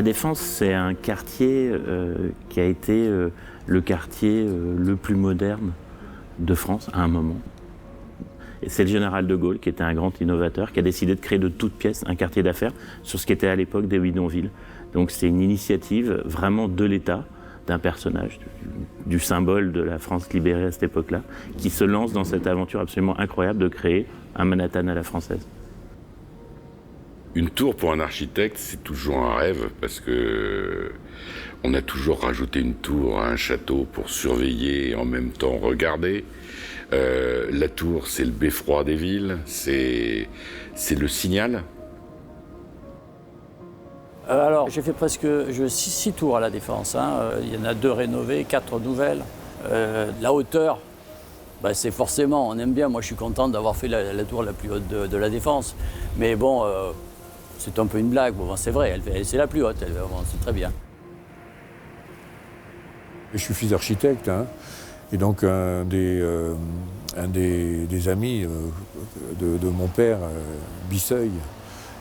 Défense, c'est un quartier qui a été le quartier le plus moderne de France à un moment. Et c'est le général de Gaulle, qui était un grand innovateur, qui a décidé de créer de toutes pièces un quartier d'affaires sur ce qui était à l'époque des bidonvilles. Donc c'est une initiative vraiment de l'État, d'un personnage, du symbole de la France libérée à cette époque-là, qui se lance dans cette aventure absolument incroyable de créer un Manhattan à la française. Une tour pour un architecte, c'est toujours un rêve, parce que on a toujours rajouté une tour à un château pour surveiller et en même temps regarder. La tour, c'est le beffroi des villes, c'est le signal. Alors, j'ai fait presque 6 tours à la Défense. Il y en a 2 rénovées, 4 nouvelles. La hauteur, c'est forcément, on aime bien. Moi, je suis content d'avoir fait la tour la plus haute de la Défense. Mais bon, c'est un peu une blague. Bon, c'est vrai, c'est la plus haute, c'est très bien. Je suis fils d'architecte, et donc un des amis de mon père, Bisseuil,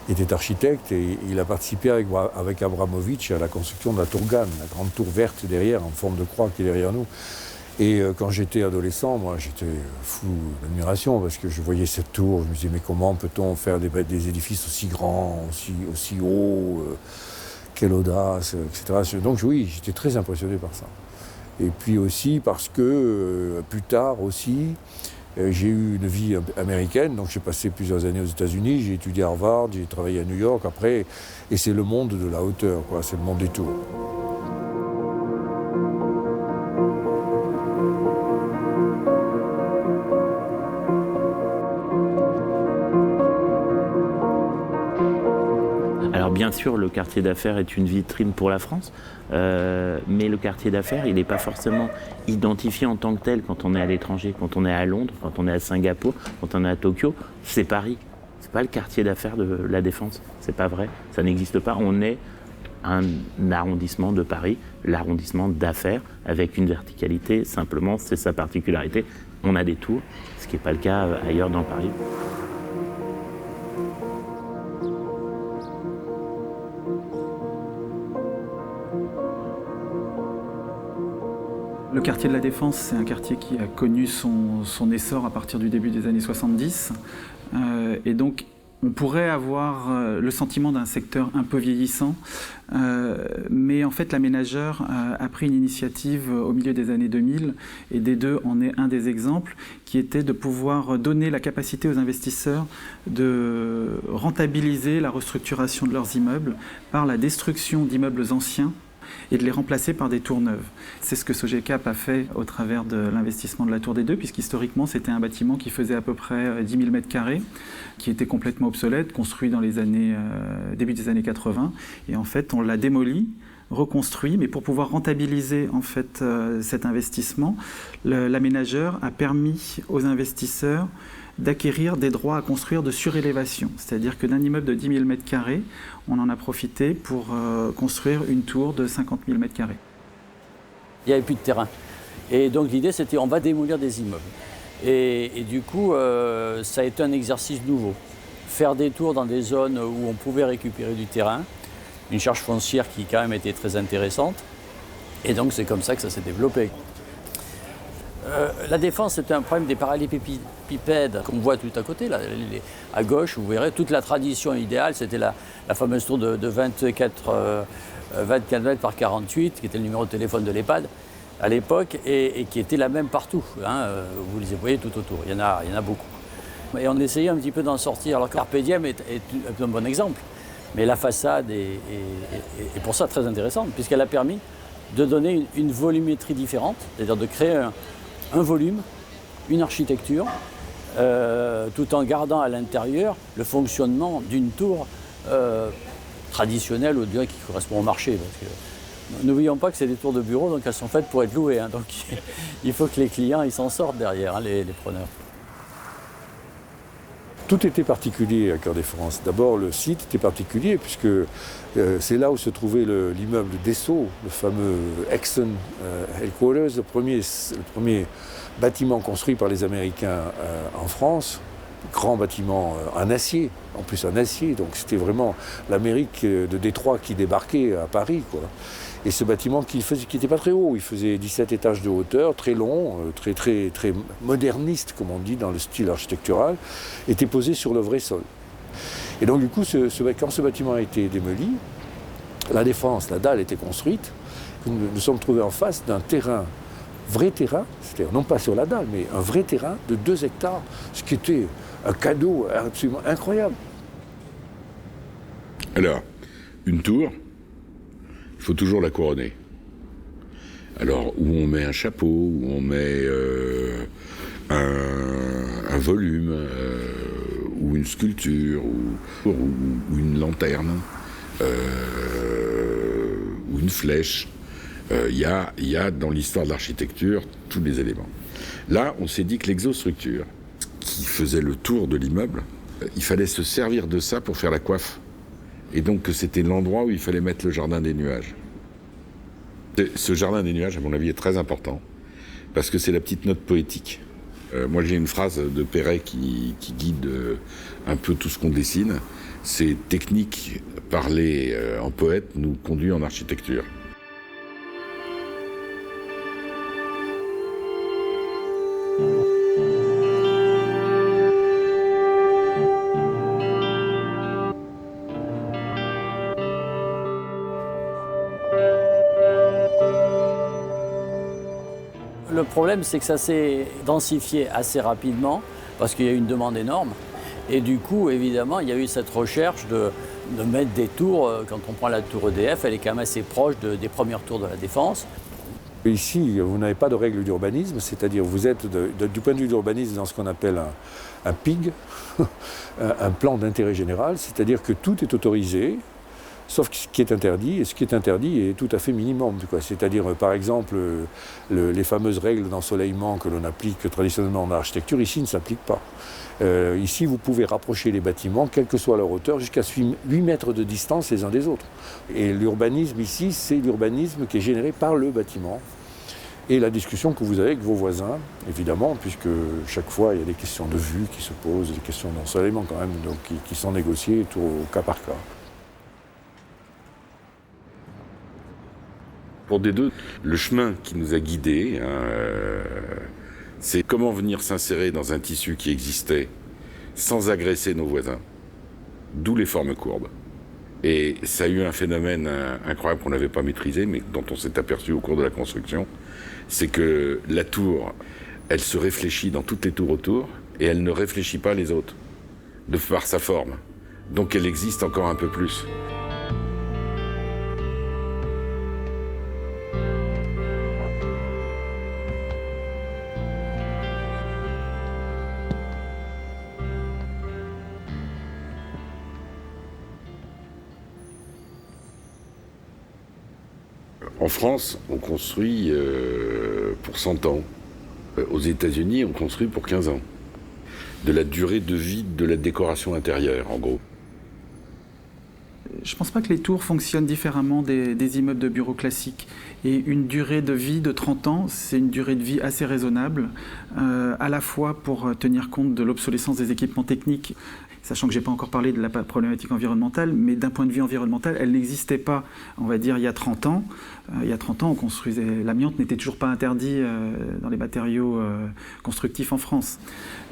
était architecte et il a participé avec Abramovitch à la construction de la tour Gann, la grande tour verte derrière, en forme de croix qui est derrière nous. Et quand j'étais adolescent, moi j'étais fou d'admiration parce que je voyais cette tour, je me disais mais comment peut-on faire des édifices aussi grands, aussi hauts, quelle audace, etc. Donc oui, j'étais très impressionné par ça. Et puis aussi parce que plus tard aussi, j'ai eu une vie américaine, donc j'ai passé plusieurs années aux États-Unis, j'ai étudié à Harvard, j'ai travaillé à New York après, et c'est le monde de la hauteur, c'est le monde des tours. Alors bien sûr, le quartier d'affaires est une vitrine pour la France, mais le quartier d'affaires, il n'est pas forcément identifié en tant que tel quand on est à l'étranger, quand on est à Londres, quand on est à Singapour, quand on est à Tokyo. C'est Paris. C'est pas le quartier d'affaires de la Défense. C'est pas vrai. Ça n'existe pas. On est un arrondissement de Paris, l'arrondissement d'affaires, avec une verticalité. Simplement, c'est sa particularité. On a des tours, ce qui n'est pas le cas ailleurs dans Paris. Le quartier de la Défense, c'est un quartier qui a connu son essor à partir du début des années 70. Et donc, on pourrait avoir le sentiment d'un secteur un peu vieillissant. Mais en fait, l'aménageur a pris une initiative au milieu des années 2000, et D2 en est un des exemples, qui était de pouvoir donner la capacité aux investisseurs de rentabiliser la restructuration de leurs immeubles par la destruction d'immeubles anciens et de les remplacer par des tours neuves. C'est ce que Sogecap a fait au travers de l'investissement de la Tour des Deux, puisqu'historiquement, c'était un bâtiment qui faisait à peu près 10 000 m², qui était complètement obsolète, construit dans les début des années 80. Et en fait, on l'a démoli, reconstruit, mais pour pouvoir rentabiliser en fait, cet investissement, l'aménageur a permis aux investisseurs d'acquérir des droits à construire de surélévation. C'est-à-dire que d'un immeuble de 10 000 m², on en a profité pour construire une tour de 50 000 m². Il n'y avait plus de terrain. Et donc l'idée, c'était on va démolir des immeubles. Et du coup, ça a été un exercice nouveau. Faire des tours dans des zones où on pouvait récupérer du terrain, une charge foncière qui quand même était très intéressante. Et donc c'est comme ça que ça s'est développé. La Défense, c'était un problème des parallélépipèdes qu'on voit tout à côté. Là, à gauche, vous verrez, toute la tradition idéale, c'était la fameuse tour de 24 mètres par 48, qui était le numéro de téléphone de l'EHPAD à l'époque, et qui était la même partout. Vous les voyez tout autour, il y en a beaucoup. Et on essayait un petit peu d'en sortir, alors que Carpe Diem est un bon exemple. Mais la façade est pour ça très intéressante, puisqu'elle a permis de donner une volumétrie différente, c'est-à-dire de créer un volume, une architecture, tout en gardant à l'intérieur le fonctionnement d'une tour traditionnelle, ou qui correspond au marché. Parce que n'oublions pas que c'est des tours de bureau, donc elles sont faites pour être louées. Donc il faut que les clients ils s'en sortent derrière, les preneurs. Tout était particulier à Cœur des France. D'abord, le site était particulier puisque c'est là où se trouvait l'immeuble Dassault, le fameux Exxon Headquarters, le premier bâtiment construit par les Américains en France. grand bâtiment en acier, en plus en acier. Donc c'était vraiment l'Amérique de Détroit qui débarquait à Paris, quoi. Et ce bâtiment qui n'était pas très haut, il faisait 17 étages de hauteur, très long, très moderniste, comme on dit dans le style architectural, était posé sur le vrai sol. Et donc du coup, quand ce bâtiment a été démoli, la défense, la dalle était construite, nous sommes trouvés en face d'un terrain, vrai terrain, c'est-à-dire non pas sur la dalle, mais un vrai terrain de 2 hectares, ce qui était un cadeau absolument incroyable. Alors, une tour, il faut toujours la couronner. Alors, où on met un chapeau, où on met un volume, ou une sculpture, ou une lanterne, ou une flèche. Il y a dans l'histoire de l'architecture tous les éléments. Là, on s'est dit que l'exostructure, qui faisait le tour de l'immeuble, il fallait se servir de ça pour faire la coiffe. Et donc que c'était l'endroit où il fallait mettre le jardin des nuages. Ce jardin des nuages, à mon avis, est très important, parce que c'est la petite note poétique. Moi, j'ai une phrase de Perret qui guide un peu tout ce qu'on dessine. C'est « technique, parler en poète, nous conduit en architecture ». Le problème, c'est que ça s'est densifié assez rapidement parce qu'il y a eu une demande énorme. Et du coup, évidemment, il y a eu cette recherche de mettre des tours. Quand on prend la tour EDF, elle est quand même assez proche des premières tours de la Défense. Ici, vous n'avez pas de règles d'urbanisme, c'est-à-dire vous êtes du point de vue de l'urbanisme dans ce qu'on appelle un PIG, un plan d'intérêt général, c'est-à-dire que tout est autorisé, sauf ce qui est interdit, et ce qui est interdit est tout à fait minimum. C'est-à-dire, par exemple, les fameuses règles d'ensoleillement que l'on applique traditionnellement en architecture, ici ne s'appliquent pas. Ici, vous pouvez rapprocher les bâtiments, quelle que soit leur hauteur, jusqu'à 8 mètres de distance les uns des autres. Et l'urbanisme ici, c'est l'urbanisme qui est généré par le bâtiment. Et la discussion que vous avez avec vos voisins, évidemment, puisque chaque fois, il y a des questions de vue qui se posent, des questions d'ensoleillement quand même, donc qui sont négociées tout au cas par cas. Pour des deux, le chemin qui nous a guidés, c'est comment venir s'insérer dans un tissu qui existait sans agresser nos voisins, d'où les formes courbes. Et ça a eu un phénomène incroyable qu'on n'avait pas maîtrisé, mais dont on s'est aperçu au cours de la construction, c'est que la tour, elle se réfléchit dans toutes les tours autour, et elle ne réfléchit pas les autres, de par sa forme. Donc elle existe encore un peu plus. En France, on construit pour 100 ans. Aux États-Unis, on construit pour 15 ans. De la durée de vie de la décoration intérieure, en gros. Je ne pense pas que les tours fonctionnent différemment des immeubles de bureaux classiques. Et une durée de vie de 30 ans, c'est une durée de vie assez raisonnable, à la fois pour tenir compte de l'obsolescence des équipements techniques, sachant que je n'ai pas encore parlé de la problématique environnementale, mais d'un point de vue environnemental, elle n'existait pas, on va dire, il y a 30 ans. Il y a 30 ans, on construisait, l'amiante n'était toujours pas interdit dans les matériaux constructifs en France.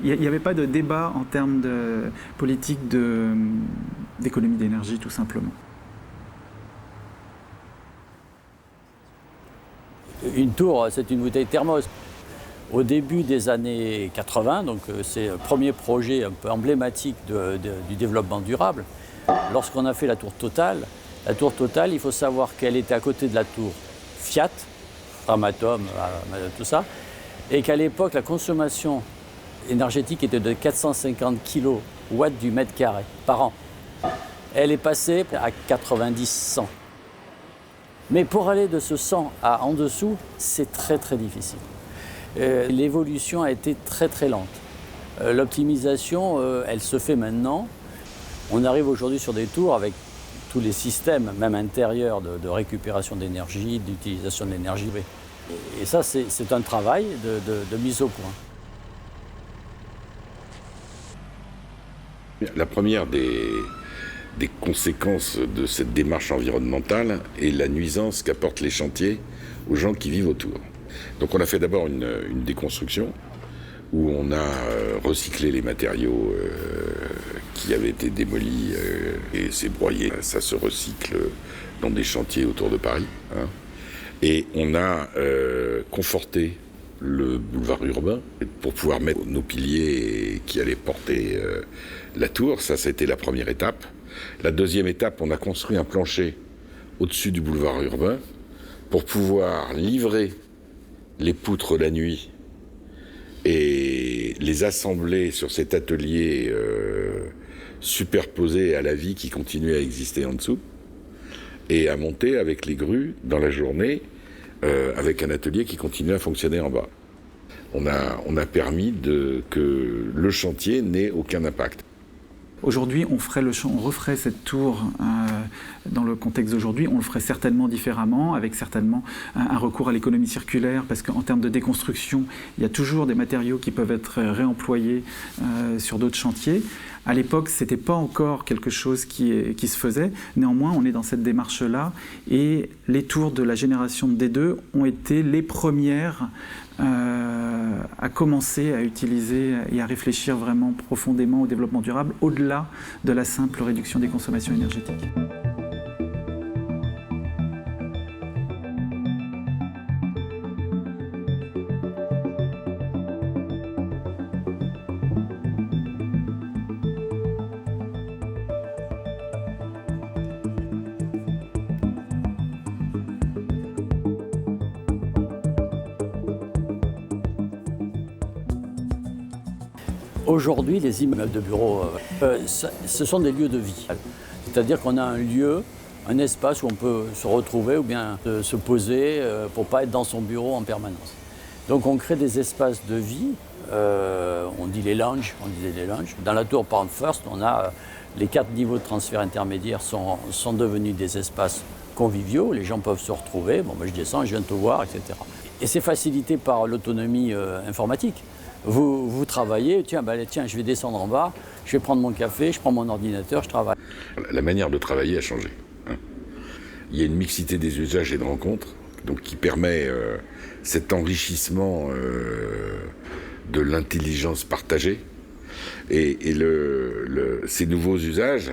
Il n'y avait pas de débat en termes de politique d'économie d'énergie, tout simplement. Une tour, c'est une bouteille thermos. Au début des années 80, donc c'est le premier projet un peu emblématique du développement durable, lorsqu'on a fait la tour Total, il faut savoir qu'elle était à côté de la tour Fiat, Framatome, tout ça, et qu'à l'époque, la consommation énergétique était de 450 kW du mètre carré par an. Elle est passée à 90-100. Mais pour aller de ce 100 à en dessous, c'est très très difficile. L'évolution a été très très lente. L'optimisation, elle se fait maintenant. On arrive aujourd'hui sur des tours avec tous les systèmes, même intérieurs, de récupération d'énergie, d'utilisation de l'énergie. Et ça, c'est un travail de mise au point. La première des conséquences de cette démarche environnementale est la nuisance qu'apportent les chantiers aux gens qui vivent autour. Donc on a fait d'abord une déconstruction où on a recyclé les matériaux qui avaient été démolis et c'est broyé. Ça se recycle dans des chantiers autour de Paris. Hein. Et on a conforté le boulevard urbain pour pouvoir mettre nos piliers qui allaient porter la tour. Ça a été la première étape. La deuxième étape, on a construit un plancher au-dessus du boulevard urbain pour pouvoir livrer les poutres la nuit et les assembler sur cet atelier superposé à la vie qui continuait à exister en dessous et à monter avec les grues dans la journée avec un atelier qui continuait à fonctionner en bas. On a permis que le chantier n'ait aucun impact. Aujourd'hui, on referait cette tour dans le contexte d'aujourd'hui, on le ferait certainement différemment, avec certainement un recours à l'économie circulaire, parce qu'en termes de déconstruction, il y a toujours des matériaux qui peuvent être réemployés sur d'autres chantiers. À l'époque, ce n'était pas encore quelque chose qui se faisait. Néanmoins, on est dans cette démarche-là. Et les tours de la génération de D2 ont été les premières à commencer à utiliser et à réfléchir vraiment profondément au développement durable, au-delà de la simple réduction des consommations énergétiques. Aujourd'hui, les immeubles de bureaux, ce sont des lieux de vie. C'est-à-dire qu'on a un lieu, un espace où on peut se retrouver ou bien se poser pour ne pas être dans son bureau en permanence. Donc on crée des espaces de vie, on dit les lounges, on disait les lounges. Dans la tour Pound First, on a les 4 niveaux de transfert intermédiaires sont devenus des espaces conviviaux, les gens peuvent se retrouver, bon, ben, je descends, je viens te voir, etc. Et c'est facilité par l'autonomie informatique. Vous travaillez, tiens, je vais descendre en bas, je vais prendre mon café, je prends mon ordinateur, je travaille. La manière de travailler a changé. Hein. Il y a une mixité des usages et de rencontres, donc qui permet cet enrichissement de l'intelligence partagée. Et ces nouveaux usages,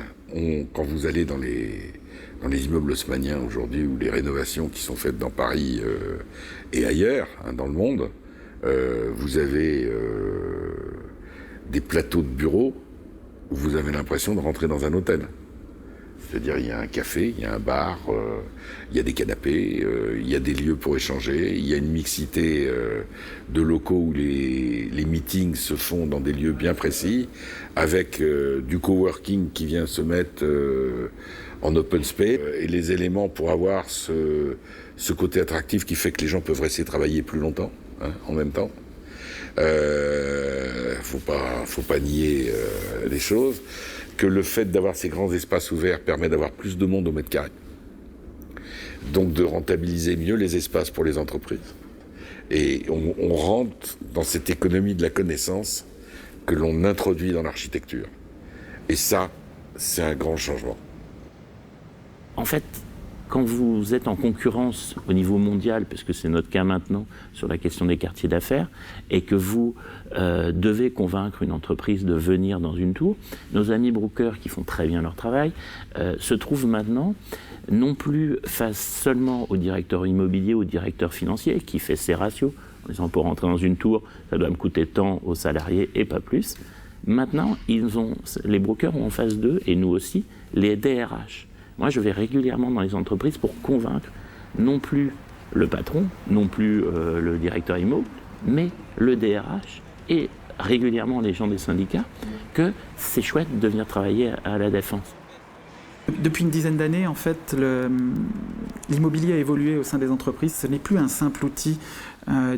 quand vous allez dans les immeubles haussmanniens aujourd'hui, ou les rénovations qui sont faites dans Paris et ailleurs, hein, dans le monde, vous avez des plateaux de bureaux où vous avez l'impression de rentrer dans un hôtel. C'est-à-dire il y a un café, il y a un bar, il y a des canapés, il y a des lieux pour échanger, il y a une mixité de locaux où les meetings se font dans des lieux bien précis, avec du coworking qui vient se mettre en open space, et les éléments pour avoir ce côté attractif qui fait que les gens peuvent rester travailler plus longtemps. Hein, en même temps. Faut pas nier les choses, que le fait d'avoir ces grands espaces ouverts permet d'avoir plus de monde au mètre carré. Donc de rentabiliser mieux les espaces pour les entreprises. Et on rentre dans cette économie de la connaissance que l'on introduit dans l'architecture. Et ça, c'est un grand changement. En fait, quand vous êtes en concurrence au niveau mondial, parce que c'est notre cas maintenant sur la question des quartiers d'affaires, et que vous devez convaincre une entreprise de venir dans une tour, nos amis brokers qui font très bien leur travail se trouvent maintenant non plus face seulement au directeur immobilier, au directeur financier qui fait ses ratios, en disant pour rentrer dans une tour, ça doit me coûter tant aux salariés et pas plus. Maintenant, les brokers ont en face d'eux, et nous aussi, les DRH. Moi, je vais régulièrement dans les entreprises pour convaincre non plus le patron, non plus le directeur immo, mais le DRH et régulièrement les gens des syndicats que c'est chouette de venir travailler à la Défense. Depuis une dizaine d'années, en fait, l'immobilier a évolué au sein des entreprises. Ce n'est plus un simple outil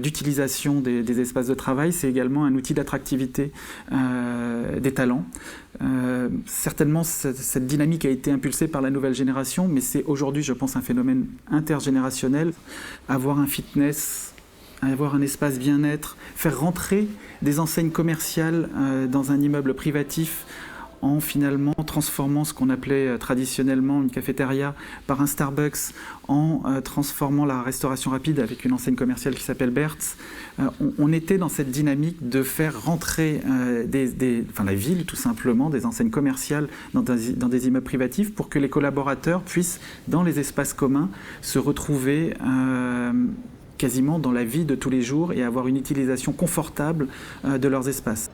d'utilisation des espaces de travail, c'est également un outil d'attractivité des talents. Certainement, cette dynamique a été impulsée par la nouvelle génération, mais c'est aujourd'hui, je pense, un phénomène intergénérationnel. Avoir un fitness, avoir un espace bien-être, faire rentrer des enseignes commerciales dans un immeuble privatif, en finalement transformant ce qu'on appelait traditionnellement une cafétéria par un Starbucks, en transformant la restauration rapide avec une enseigne commerciale qui s'appelle Bert's. On était dans cette dynamique de faire rentrer la ville, tout simplement, des enseignes commerciales dans des immeubles privatifs pour que les collaborateurs puissent, dans les espaces communs, se retrouver quasiment dans la vie de tous les jours et avoir une utilisation confortable de leurs espaces.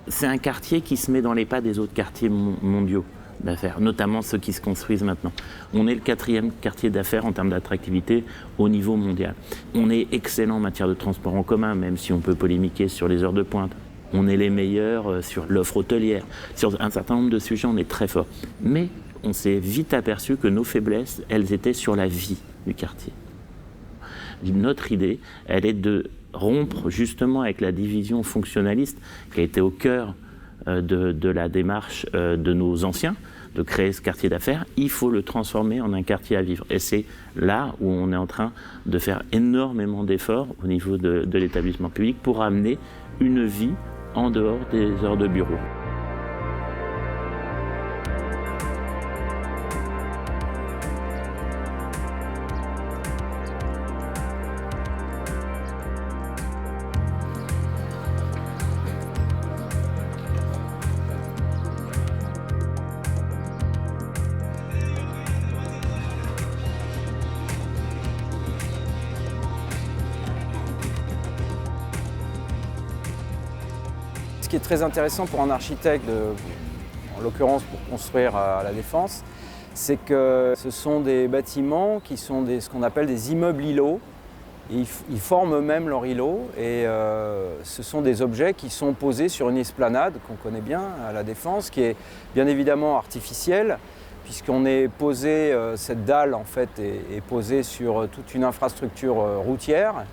C'est un quartier qui se met dans les pas des autres quartiers mondiaux d'affaires, notamment ceux qui se construisent maintenant. On est le 4e quartier d'affaires en termes d'attractivité au niveau mondial. On est excellent en matière de transport en commun, même si on peut polémiquer sur les heures de pointe. On est les meilleurs sur l'offre hôtelière. Sur un certain nombre de sujets, on est très fort. Mais on s'est vite aperçu que nos faiblesses, elles étaient sur la vie du quartier. Notre idée, elle est de rompre justement avec la division fonctionnaliste qui a été au cœur de la démarche de nos anciens, de créer ce quartier d'affaires. Il faut le transformer en un quartier à vivre. Et c'est là où on est en train de faire énormément d'efforts au niveau de l'établissement public pour amener une vie en dehors des heures de bureau. Ce qui est très intéressant pour un architecte, en l'occurrence pour construire à la Défense, c'est que ce sont des bâtiments qui sont ce qu'on appelle des immeubles îlots. Ils forment eux-mêmes leur îlot et ce sont des objets qui sont posés sur une esplanade qu'on connaît bien à la Défense, qui est bien évidemment artificielle, puisqu'on est posé, cette dalle en fait est posée sur toute une infrastructure routière.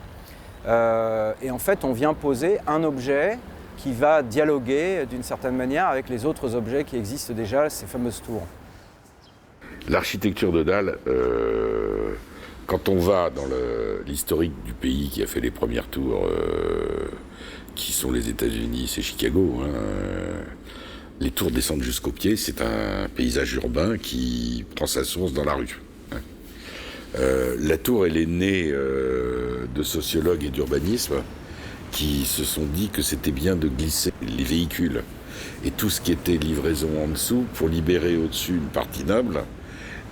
Et en fait on vient poser un objet qui va dialoguer d'une certaine manière avec les autres objets qui existent déjà, ces fameuses tours. L'architecture de dalle, quand on va dans l'historique du pays qui a fait les premières tours, qui sont les États-Unis, c'est Chicago, les tours descendent jusqu'au pied, c'est un paysage urbain qui prend sa source dans la rue. La tour, elle est née de sociologues et d'urbanisme qui se sont dit que c'était bien de glisser les véhicules et tout ce qui était livraison en dessous pour libérer au-dessus une partie noble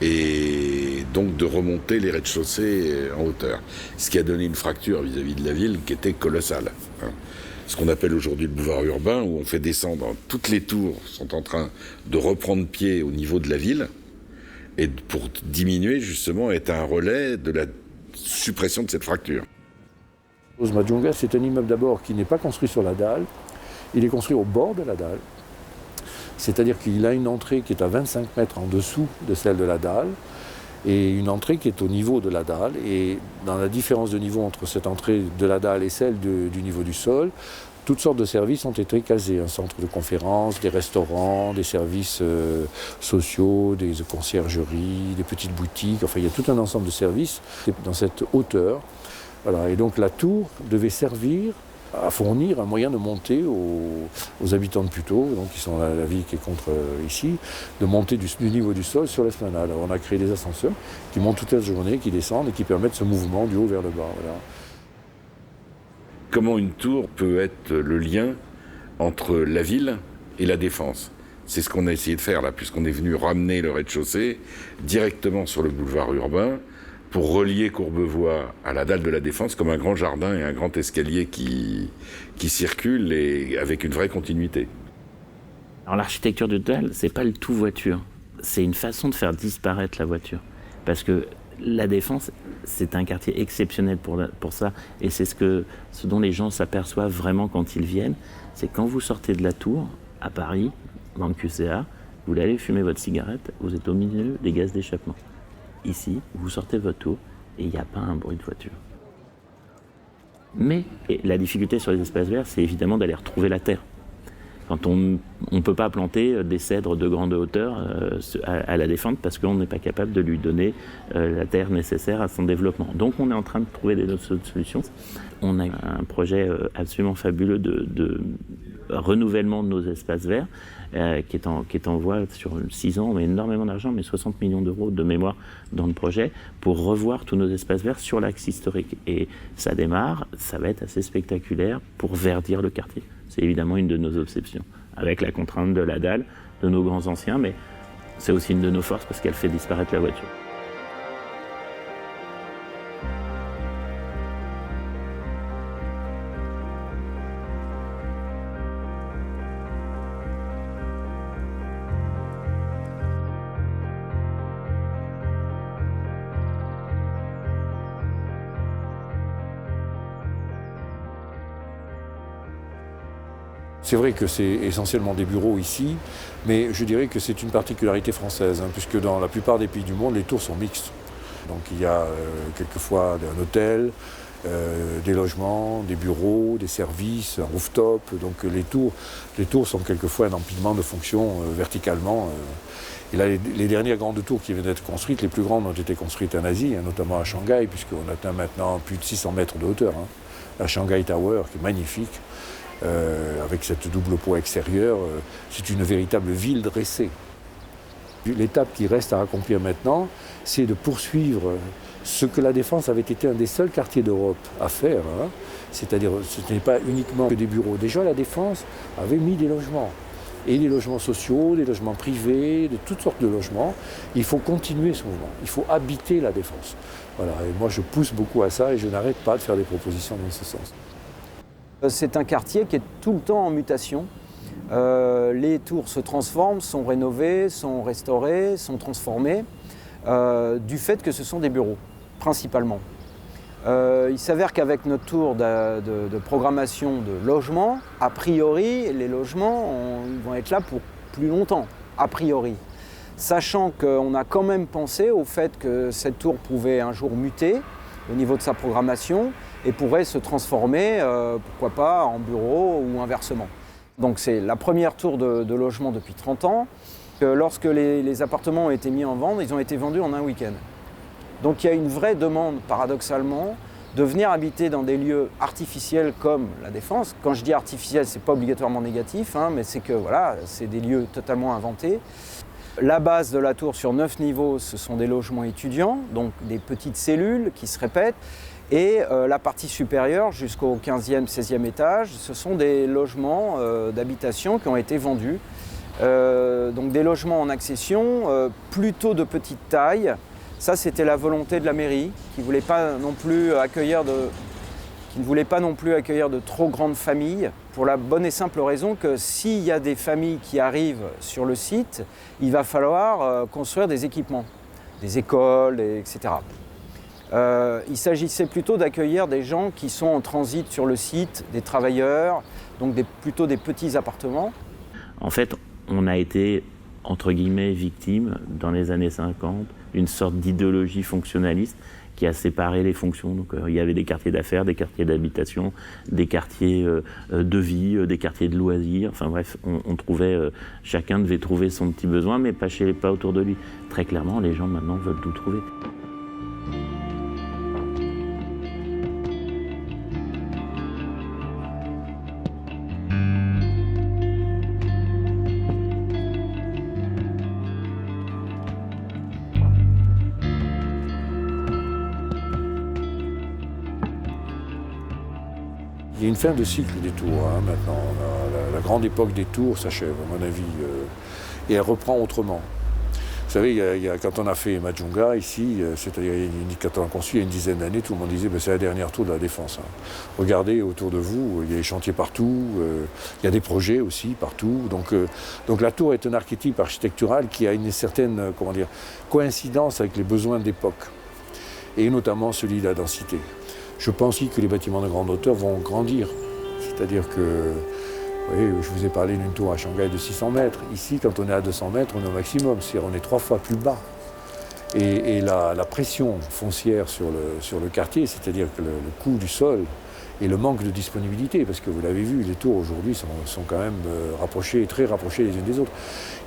et donc de remonter les rez-de-chaussée en hauteur. Ce qui a donné une fracture vis-à-vis de la ville qui était colossale. Ce qu'on appelle aujourd'hui le boulevard urbain, où on fait descendre, toutes les tours sont en train de reprendre pied au niveau de la ville et pour diminuer justement est un relais de la suppression de cette fracture. Majunga, c'est un immeuble d'abord qui n'est pas construit sur la dalle, il est construit au bord de la dalle, c'est-à-dire qu'il a une entrée qui est à 25 mètres en dessous de celle de la dalle, et une entrée qui est au niveau de la dalle, et dans la différence de niveau entre cette entrée de la dalle et celle du niveau du sol, toutes sortes de services ont été casés, un centre de conférence, des restaurants, des services sociaux, des conciergeries, des petites boutiques, enfin il y a tout un ensemble de services dans cette hauteur. Voilà, et donc la tour devait servir à fournir un moyen de monter aux habitants de Puteaux, donc qui sont la ville qui est contre ici, de monter du niveau du sol sur l'esplanade. Alors on a créé des ascenseurs qui montent toute la journée, qui descendent et qui permettent ce mouvement du haut vers le bas. Voilà. Comment une tour peut être le lien entre la ville et la Défense ? C'est ce qu'on a essayé de faire là, puisqu'on est venu ramener le rez-de-chaussée directement sur le boulevard urbain, pour relier Courbevoie à la dalle de la Défense comme un grand jardin et un grand escalier qui circulent et avec une vraie continuité. Alors l'architecture de dalle, c'est pas le tout voiture, c'est une façon de faire disparaître la voiture. Parce que la Défense, c'est un quartier exceptionnel pour ça, et c'est ce dont les gens s'aperçoivent vraiment quand ils viennent, c'est quand vous sortez de la Tour, à Paris, dans le QCA, vous allez fumer votre cigarette, vous êtes au milieu des gaz d'échappement. Ici, vous sortez votre tour et il n'y a pas un bruit de voiture. Mais la difficulté sur les espaces verts, c'est évidemment d'aller retrouver la terre. Quand on ne peut pas planter des cèdres de grande hauteur à la Défense parce qu'on n'est pas capable de lui donner la terre nécessaire à son développement. Donc on est en train de trouver des autres solutions. On a un projet absolument fabuleux de renouvellement de nos espaces verts, qui est en voie sur 6 ans. On met énormément d'argent, mais 60 millions d'euros de mémoire dans le projet pour revoir tous nos espaces verts sur l'axe historique. Et ça démarre, ça va être assez spectaculaire pour verdir le quartier. C'est évidemment une de nos obsessions, avec la contrainte de la dalle, de nos grands anciens, mais c'est aussi une de nos forces parce qu'elle fait disparaître la voiture. C'est vrai que c'est essentiellement des bureaux ici, mais je dirais que c'est une particularité française, puisque dans la plupart des pays du monde, les tours sont mixtes. Donc il y a quelquefois un hôtel, des logements, des bureaux, des services, un rooftop. Donc les tours sont quelquefois un empilement de fonctions verticalement. Et là, les dernières grandes tours qui viennent d'être construites, les plus grandes ont été construites en Asie, notamment à Shanghai, puisqu'on atteint maintenant plus de 600 mètres de hauteur. La Shanghai Tower, qui est magnifique. Avec cette double poids extérieur, c'est une véritable ville dressée. L'étape qui reste à accomplir maintenant, c'est de poursuivre ce que la Défense avait été un des seuls quartiers d'Europe à faire. C'est-à-dire, ce n'est pas uniquement que des bureaux. Déjà, la Défense avait mis des logements. Et des logements sociaux, des logements privés, de toutes sortes de logements. Il faut continuer ce mouvement. Il faut habiter la Défense. Voilà. Et moi, je pousse beaucoup à ça et je n'arrête pas de faire des propositions dans ce sens. C'est un quartier qui est tout le temps en mutation. Les tours se transforment, sont rénovées, sont restaurées, sont transformées, du fait que ce sont des bureaux, principalement. Il s'avère qu'avec notre tour de programmation de logement, a priori, les logements ils vont être là pour plus longtemps, a priori. Sachant qu'on a quand même pensé au fait que cette tour pouvait un jour muter au niveau de sa programmation, et pourrait se transformer, pourquoi pas, en bureau ou inversement. Donc c'est la première tour de logement depuis 30 ans. Lorsque les appartements ont été mis en vente, ils ont été vendus en un week-end. Donc il y a une vraie demande, paradoxalement, de venir habiter dans des lieux artificiels comme la Défense. Quand je dis artificiel, c'est pas obligatoirement négatif, mais c'est que voilà, c'est des lieux totalement inventés. La base de la tour sur 9 niveaux, ce sont des logements étudiants, donc des petites cellules qui se répètent. Et la partie supérieure, jusqu'au 15e, 16e étage, ce sont des logements d'habitation qui ont été vendus. Donc des logements en accession, plutôt de petite taille. Ça, c'était la volonté de la mairie, qui ne voulait pas non plus accueillir de trop grandes familles, pour la bonne et simple raison que s'il y a des familles qui arrivent sur le site, il va falloir construire des équipements, des écoles, etc. Il s'agissait plutôt d'accueillir des gens qui sont en transit sur le site, des travailleurs, donc plutôt des petits appartements. En fait, on a été, entre guillemets, victime, dans les années 50, d'une sorte d'idéologie fonctionnaliste qui a séparé les fonctions. Donc, il y avait des quartiers d'affaires, des quartiers d'habitation, des quartiers de vie, des quartiers de loisirs. Enfin bref, on trouvait, chacun devait trouver son petit besoin, mais pas autour de lui. Très clairement, les gens maintenant veulent tout trouver. Il y a une fin de cycle des tours maintenant. La grande époque des tours s'achève, à mon avis, et elle reprend autrement. Vous savez, quand on a fait Majunga ici, c'est-à-dire quand on a construit il y a une dizaine d'années, tout le monde disait c'est la dernière tour de la Défense. Regardez autour de vous, il y a des chantiers partout, il y a des projets aussi partout. Donc la tour est un archétype architectural qui a une certaine coïncidence avec les besoins de l'époque, et notamment celui de la densité. Je pense aussi que les bâtiments de grande hauteur vont grandir. C'est-à-dire que, je vous ai parlé d'une tour à Shanghai de 600 mètres. Ici, quand on est à 200 mètres, on est au maximum. C'est-à-dire on est 3 fois plus bas. Et la pression foncière sur le quartier, c'est-à-dire que le coût du sol et le manque de disponibilité, parce que vous l'avez vu, les tours aujourd'hui sont quand même très rapprochées les unes des autres.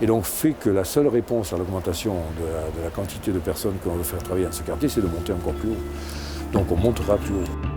Et donc fait que la seule réponse à l'augmentation de la quantité de personnes que l'on veut faire travailler dans ce quartier, c'est de monter encore plus haut. Donc on montera plus haut.